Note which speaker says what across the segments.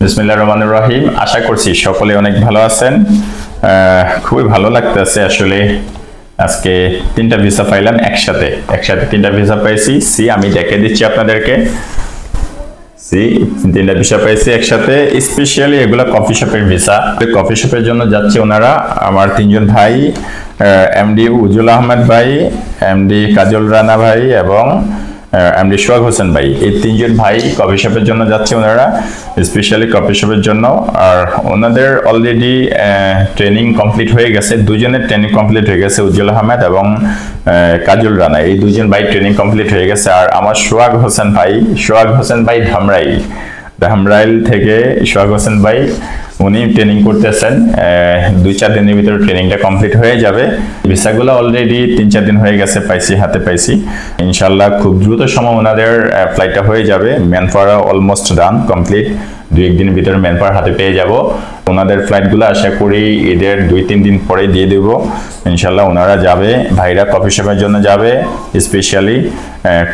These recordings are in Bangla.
Speaker 1: বিসমিল্লাহির রহমানির রহিম। আশা করছি সকলে অনেক ভালো আছেন। খুবই ভালো লাগতেছে আসলে। আজকে তিনটা ভিসা পাইলাম একসাথে তিনটা ভিসা পাইছি। আমি দেখে দিচ্ছি আপনাদেরকে। তিনটা ভিসা পাইছি একসাথে। স্পেশালি এগুলা কফি শপের ভিসা। কফি শপের জন্য যাচ্ছে ওনারা আমার তিনজন ভাই, এমডি উজ্জ্বল আহমেদ ভাই, এমডি কাজল রানা ভাই এবং এমডি সোহাগ হোসেন ভাই। এই তিনজন ভাই কফি শপের জন্য যাচ্ছে ওনারা, স্পেশালি কফি শপের জন্য। আর ওনাদের অলরেডি ট্রেনিং কমপ্লিট হয়ে গেছে। দুজনের ট্রেনিং কমপ্লিট হয়ে গেছে, উজ্জ্বল আহমেদ এবং কাজল রানা। এই দুজন ভাই ট্রেনিং কমপ্লিট হয়ে গেছে। আর আমার সোহাগ হোসেন ভাই ধামরাইল থেকে সোহাগ হোসেন ভাই, উনি ট্রেনিং করতেছেন। 2-4 দিনের ভিতরে ট্রেনিংটা কমপ্লিট হয়ে যাবে। ভিসাগুলো অলরেডি 3-4 দিন হয়ে গেছে, হাতে পাইছি। ইনশাল্লাহ খুব দ্রুত সময় ওনাদের ফ্লাইটটা হয়ে যাবে। Man power almost done, complete. 2-1 দিনের ভিতরে ম্যান পাওয়ার হাতে পেয়ে যাব। ওনাদের ফ্লাইটগুলো আশা করি ঈদের 2-3 দিন পরে দিয়ে দেব ইনশাল্লাহ। ওনারা যাবে, ভাইরা কফি শপের জন্য যাবে। স্পেশালি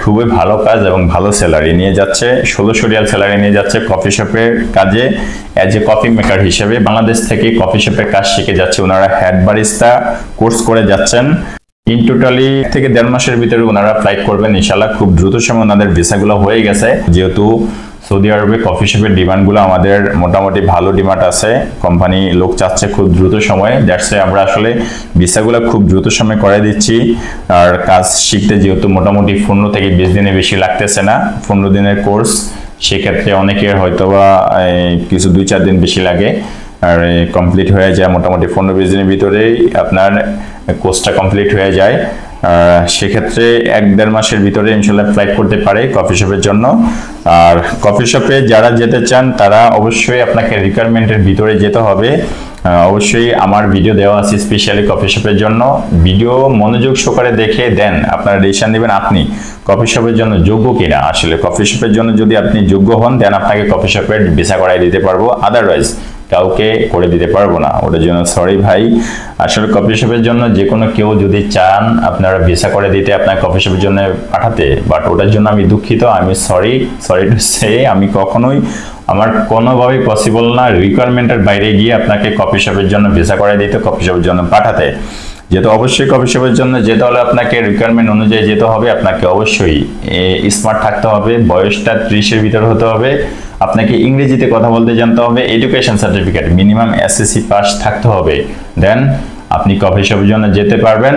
Speaker 1: খুবই ভালো কাজ এবং ভালো স্যালারি নিয়ে যাচ্ছে। 1600 রিয়াল স্যালারি নিয়ে যাচ্ছে কফি শপের কাজে। অ্যাজ এ কফি মেকার হিসেবে বাংলাদেশ থেকে কফি শপের কাজ শিখে যাচ্ছে ওনারা। হেড বারিস্তা কোর্স করে যাচ্ছেন। ইন টোটালি থেকে 1.5 মাসের ভিতরে ওনারা ফ্লাইট করবেন ইনশাল্লাহ। খুব দ্রুত সময় ওনাদের ভিসাগুলো হয়ে গেছে। যেহেতু সৌদি আরবে কফি শপের ডিমান্ডগুলো আমাদের মোটামুটি ভালো ডিমান্ড আছে, কোম্পানি লোক চাচ্ছে খুব দ্রুত সময়ে। দ্যাটস ওয়াই আমরা আসলে ভিসাগুলো খুব দ্রুত সময় করে দিচ্ছি। আর কাজ শিখতে যেহেতু মোটামুটি 15 থেকে 20 দিনের বেশি লাগতেছে না, 15 দিনের কোর্স, সেক্ষেত্রে অনেকের হয়তোবা কিছু 2-4 দিন বেশি লাগে। আর কমপ্লিট হয়ে যায় মোটামুটি 15-20 দিনের ভিতরেই আপনার কোর্সটা কমপ্লিট হয়ে যায়। সেক্ষেত্রে 1-1.5 মাসের ভিতরে ইনশাল্লাহ ফ্লাইট করতে পারে কফি শপের জন্য। আর কফি শপে যারা যেতে চান তারা অবশ্যই আপনাকে রিকোয়ারমেন্টের ভিতরে যেতে হবে। অবশ্যই আমার ভিডিও দেওয়া আছে স্পেশালি কফি শপের জন্য। ভিডিও মনোযোগ সহকারে দেখে দেন, আপনারা ডিসিশন নেবেন আপনি কফি শপের জন্য যোগ্য কিনা। আসলে কফি শপের জন্য যদি আপনি যোগ্য হন দেন আপনাকে কফি শপের ভিসা করাই দিতে পারবো, আদারওয়াইজ কাউকে করে দিতে পারবো না। ওটার জন্য সরি ভাই। আসলে কফি শপের জন্য যে কোনো কেউ যদি চান আপনারা ভিসা করে দিতে আপনার কফি শপের জন্য পাঠাতে, বাট ওটার জন্য আমি দুঃখিত। আমি সরি টু সে, আমি কখনোই আমার কোনোভাবেই পসিবল না রিকোয়ারমেন্টের বাইরে গিয়ে আপনাকে কফি শপের জন্য ভিসা করে দিতে, কফি শপের জন্য পাঠাতে। যেহেতু অবশ্যই কফি শপের জন্য যেতে হলে আপনাকে রিকোয়ারমেন্ট অনুযায়ী যেতে হবে। আপনাকে অবশ্যই স্মার্ট থাকতে হবে, বয়সটা 30-এর ভিতর হতে হবে, আপনাকে ইংরেজিতে কথা বলতে জানতে হবে, education certificate minimum SSC pass থাকতে হবে। দেন আপনি কফি শপের জন্য যেতে পারবেন।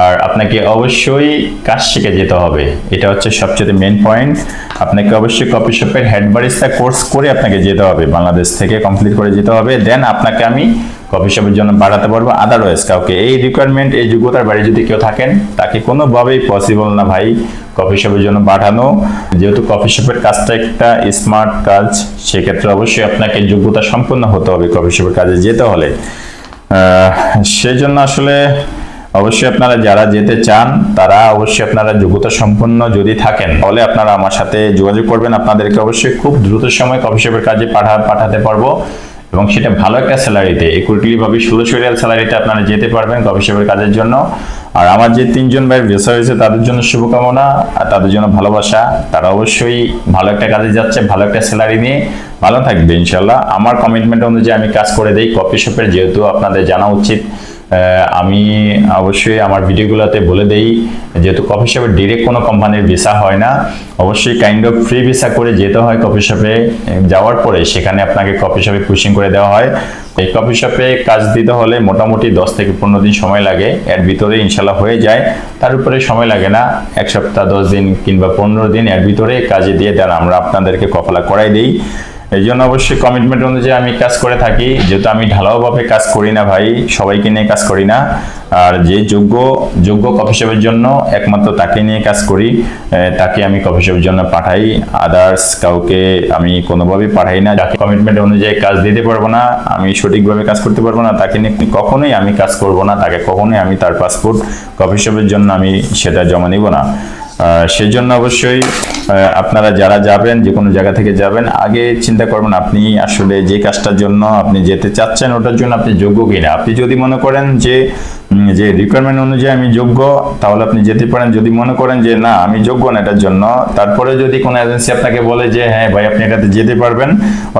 Speaker 1: আর আপনাকে অবশ্যই কাজ শিখে যেতে হবে, এটা হচ্ছে সবচেয়ে মেইন পয়েন্ট। আপনাকে অবশ্যই কফি শপের হেড বারিস্তা কোর্স করে আপনাকে যেতে হবে, বাংলাদেশ থেকে কমপ্লিট করে যেতে হবে। দেন আপনাকে আমি কফি শপের জন্য পাঠাতে পারবো। আদারওয়াইজ কাউকে এই রিকোয়ারমেন্ট, এই যোগ্যতার বাইরে যদি কেউ থাকেন তাকে কোনোভাবেই পসিবল না ভাই কফি শপের জন্য পাঠানো। যেহেতু কফি শপের কাজটা একটা স্মার্ট কাজ, সেক্ষেত্রে অবশ্যই আপনাকে যোগ্যতা সম্পন্ন হতে হবে কফি শপের কাজে যেতে হলে। সেই জন্য আসলে অবশ্যই আপনারা যারা যেতে চান তারা অবশ্যই আপনারা যোগ্যতা সম্পন্ন যদি থাকেন তাহলে আপনারা আমার সাথে যোগাযোগ করবেন। আপনাদেরকে অবশ্যই খুব দ্রুত সময় কফি শপের কাজে পাঠাতে পারবো এবং সেটা ভালো একটা স্যালারিতে, ইকুইটলি ভাবে 1600 রিয়াল স্যালারিতে আপনারা যেতে পারবেন কফি শপের কাজের জন্য। আর আমার যে 3জন ভাই ভিসা হয়েছে তাদের জন্য শুভকামনা আর তাদের জন্য ভালোবাসা। তারা অবশ্যই ভালো একটা কাজে যাচ্ছে, ভালো একটা স্যালারি নিয়ে ভালো থাকবে ইনশাল্লাহ। আমার কমিটমেন্ট অনুযায়ী আমি কাজ করে দেই কফি শপের, যেহেতু আপনাদের জানা উচিত। আমি অবশ্যই আমার ভিডিওগুলোতে বলে দেই, যেহেতু কফি শপে ডিরেক্ট কোনো কোম্পানির ভিসা হয় না, অবশ্যই কাইন্ড অফ ফ্রি ভিসা করে যেতে হয় কফি শপে। যাওয়ার পরে সেখানে আপনাকে কফি শপে পুশিং করে দেওয়া হয়। এই কফি শপে কাজ দিতে হলে মোটামুটি 10 থেকে 15 দিন সময় লাগে, এর ভিতরে ইনশাল্লাহ হয়ে যায়। তার উপরে সময় লাগে না, 1 সপ্তাহ 10 দিন কিংবা 15 দিন এর ভিতরে কাজে দিয়ে দেন আমরা আপনাদেরকে কফলা করাই দিই। এই জন্য অবশ্যই কমিটমেন্ট অনুযায়ী আমি কাজ করে থাকি। যেহেতু আমি ঢালাওভাবে কাজ করি না ভাই, সবাইকে নিয়ে কাজ করি না। আর যে যোগ্য কফি শপের জন্য একমাত্র তাকে নিয়ে কাজ করি, তাকে আমি কফি শপের জন্য পাঠাই। আদার্স কাউকে আমি কোনোভাবেই পাঠাই না। যাকে কমিটমেন্ট অনুযায়ী কাজ দিতে পারবো না, আমি সঠিকভাবে কাজ করতে পারবো না, তাকে নিয়ে কখনোই আমি কাজ করব না। তাকে কখনোই আমি তার পাসপোর্ট কফি শপের জন্য আমি সেটা জমা নিব না। সেই জন্য অবশ্যই আপনারা যারা যাবেন, যে কোনো জায়গা থেকে যাবেন, আগে চিন্তা করবেন আপনি আসলে যে কাজটার জন্য আপনি যেতে চাচ্ছেন ওটার জন্য আপনি যোগ্য কিনা। আপনি যদি মনে করেন যে রিকোয়ারমেন্ট অনুযায়ী আমি যোগ্য, তাহলে আপনি যেতে পারেন। যদি মনে করেন যে না আমি যোগ্য না এটার জন্য, তারপরে যদি কোনো এজেন্সি আপনাকে বলে যে হ্যাঁ ভাই আপনি এটাতে যেতে পারবেন,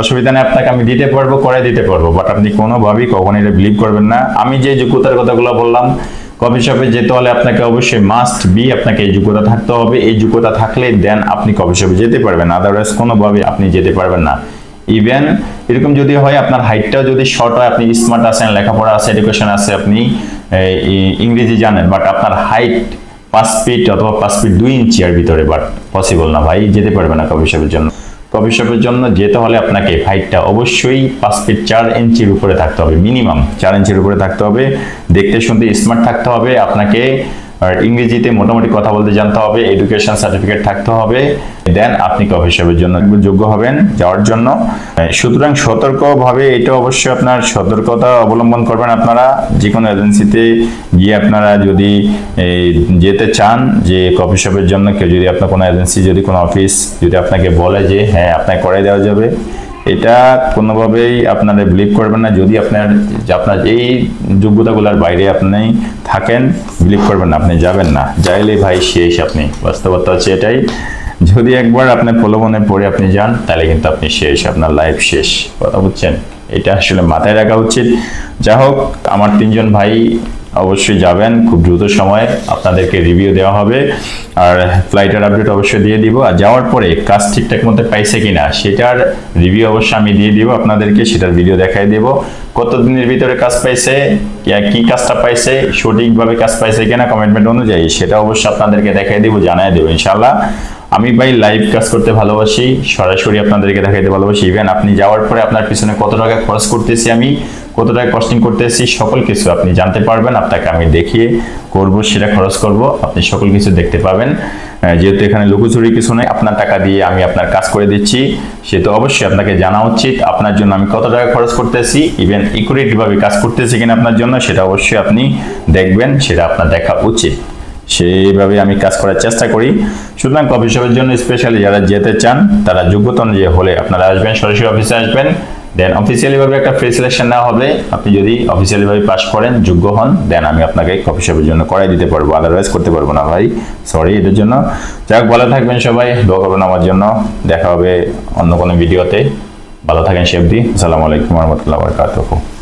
Speaker 1: অসুবিধা নেই, আপনাকে আমি দিতে পারবো, করে দিতে পারবো, বাট আপনি কোনোভাবেই কখনো এটা বিলিভ করবেন না। আমি যে যোগ্যতার কথাগুলো বললাম, কফি শপে যেতে হলে আপনাকে অবশ্যই মাস্ট বি আপনাকে এই যোগ্যতা থাকতে হবে। এই যোগ্যতা থাকলে দেন আপনি কফি শপে যেতে পারবেন, আদারওয়াইজ কোনোভাবে আপনি যেতে পারবেন না। ইভেন এরকম যদি হয় আপনার হাইটটাও যদি শর্ট হয়, আপনি স্মার্ট আছেন, লেখাপড়া আছে, এডুকেশন আছে, আপনি ইংরেজি জানেন, বাট আপনার হাইট 5 ফিট অথবা 5 ফিট 2 ইঞ্চি এর ভিতরে, বাট পসিবল না ভাই, যেতে পারবে না কফি শপের জন্য। কফি শপের জন্য যেতে হলে আপনাকে হাইটটা অবশ্যই 5 ফিট 4 ইঞ্চির উপরে থাকতে হবে, মিনিমাম 4 ইঞ্চির উপরে থাকতে হবে, দেখতে শুনতে স্মার্ট থাকতে হবে আপনাকে, আর ইংরেজিতে মোটামুটি কথা বলতে জানতে হবে, এডুকেশন সার্টিফিকেট থাকতে হবে, দেন আপনি কফি শপের জন্য যোগ্য হবেন যাওয়ার জন্য। সুতরাং সতর্কভাবে এটা অবশ্যই আপনার সতর্কতা অবলম্বন করবেন। আপনারা যে কোনো এজেন্সিতে গিয়ে আপনারা যদি যেতে চান যে কফি শপের জন্য, কেউ যদি আপনার কোনো এজেন্সি, যদি কোনো অফিস যদি আপনাকে বলে যে হ্যাঁ আপনাকে করে দেওয়া যাবে, এটা কোনোভাবেই আপনারা বিলিভ করবেন না। যদি আপনার এই যোগ্যতাগুলোর বাইরে আপনি থাকেন, বিলিভ করবেন না, আপনি যাবেন না, যাইলে ভাই শেষ। আপনি বাস্তবতা হচ্ছে এটাই, যদি একবার আপনার প্রলোভনে পড়ে আপনি যান, তাহলে কিন্তু আপনি শেষ, আপনার লাইফ শেষ। কথা বুঝছেন? এটা আসলে মাথায় রাখা উচিত। যা হোক, আমার 3 জন ভাই অবশ্যই যাবেন, খুব দ্রুত সময়ে আপনাদেরকে রিভিউ দেওয়া হবে, আর ফ্লাইটের আপডেট অবশ্যই দিয়ে দিব। আর যাওয়ার পরে কাজ ঠিকঠাক মতো পাইছে কিনা সেটার রিভিউ অবশ্যই আমি দিয়ে দিব আপনাদেরকে, সেটার ভিডিও দেখাই দেব। কতদিনের ভিতরে কাজ পাইছে, কি কাজটা পাইছে, সঠিকভাবে কাজ পাইছে কিনা কমিটমেন্ট অনুযায়ী, সেটা অবশ্যই আপনাদেরকে দেখাই দেব, জানাই দেব ইনশাআল্লাহ। আমি ভাই লাইভ কাজ করতে ভালোবাসি, সরাসরি আপনাদেরকে দেখাইতে ভালোবাসি। ইভেন আপনি যাওয়ার পরে আপনার পিছনে কত টাকা খরচ করতেছি, আমি কত টাকা কস্টিং করতেছি, সকল কিছু আপনি জানতে পারবেন। আপনাকে আমি দেখিয়ে করব, সেটা খরচ করব, আপনি সকল কিছু দেখতে পাবেন। যেহেতু এখানে লুকোচুরি কিছু নেই, আপনার টাকা দিয়ে আমি আপনার কাজ করে দিচ্ছি, সে তো অবশ্যই আপনাকে জানা উচিত আপনার জন্য আমি কত টাকা খরচ করতেছি, ইভেন ইকুইটি ভাবে কাজ করতেছি কিনা আপনার জন্য, সেটা অবশ্যই আপনি দেখবেন, সেটা আপনার দেখা উচিত। সেইভাবে আমি কাজ করার চেষ্টা করি। সুতরাং কফি শপের জন্য স্পেশালি যারা যেতে চান, তারা যোগ্যতা অনুযায়ী হলে আপনারা আসবেন, সরাসরি অফিসে আসবেন, দেন অফিসিয়ালি ভাবে একটা ফ্রি সিলেকশন নেওয়া হবে। আপনি যদি অফিসিয়ালি ভাবে পাস করেন, যোগ্য হন, দেন আমি আপনাকে কফি শপের জন্য করাই দিতে পারবো, আদারওয়াইজ করতে পারবো না ভাই, সরি এটার জন্য। যাই হোক, ভালো থাকবেন সবাই, দোয়া করবেন আমার জন্য। দেখা হবে অন্য কোনো ভিডিওতে, ভালো থাকেন সে অবধি। আসসালামু আলাইকুম ওয়া রাহমাতুল্লাহি ওয়া বারাকাতুহু।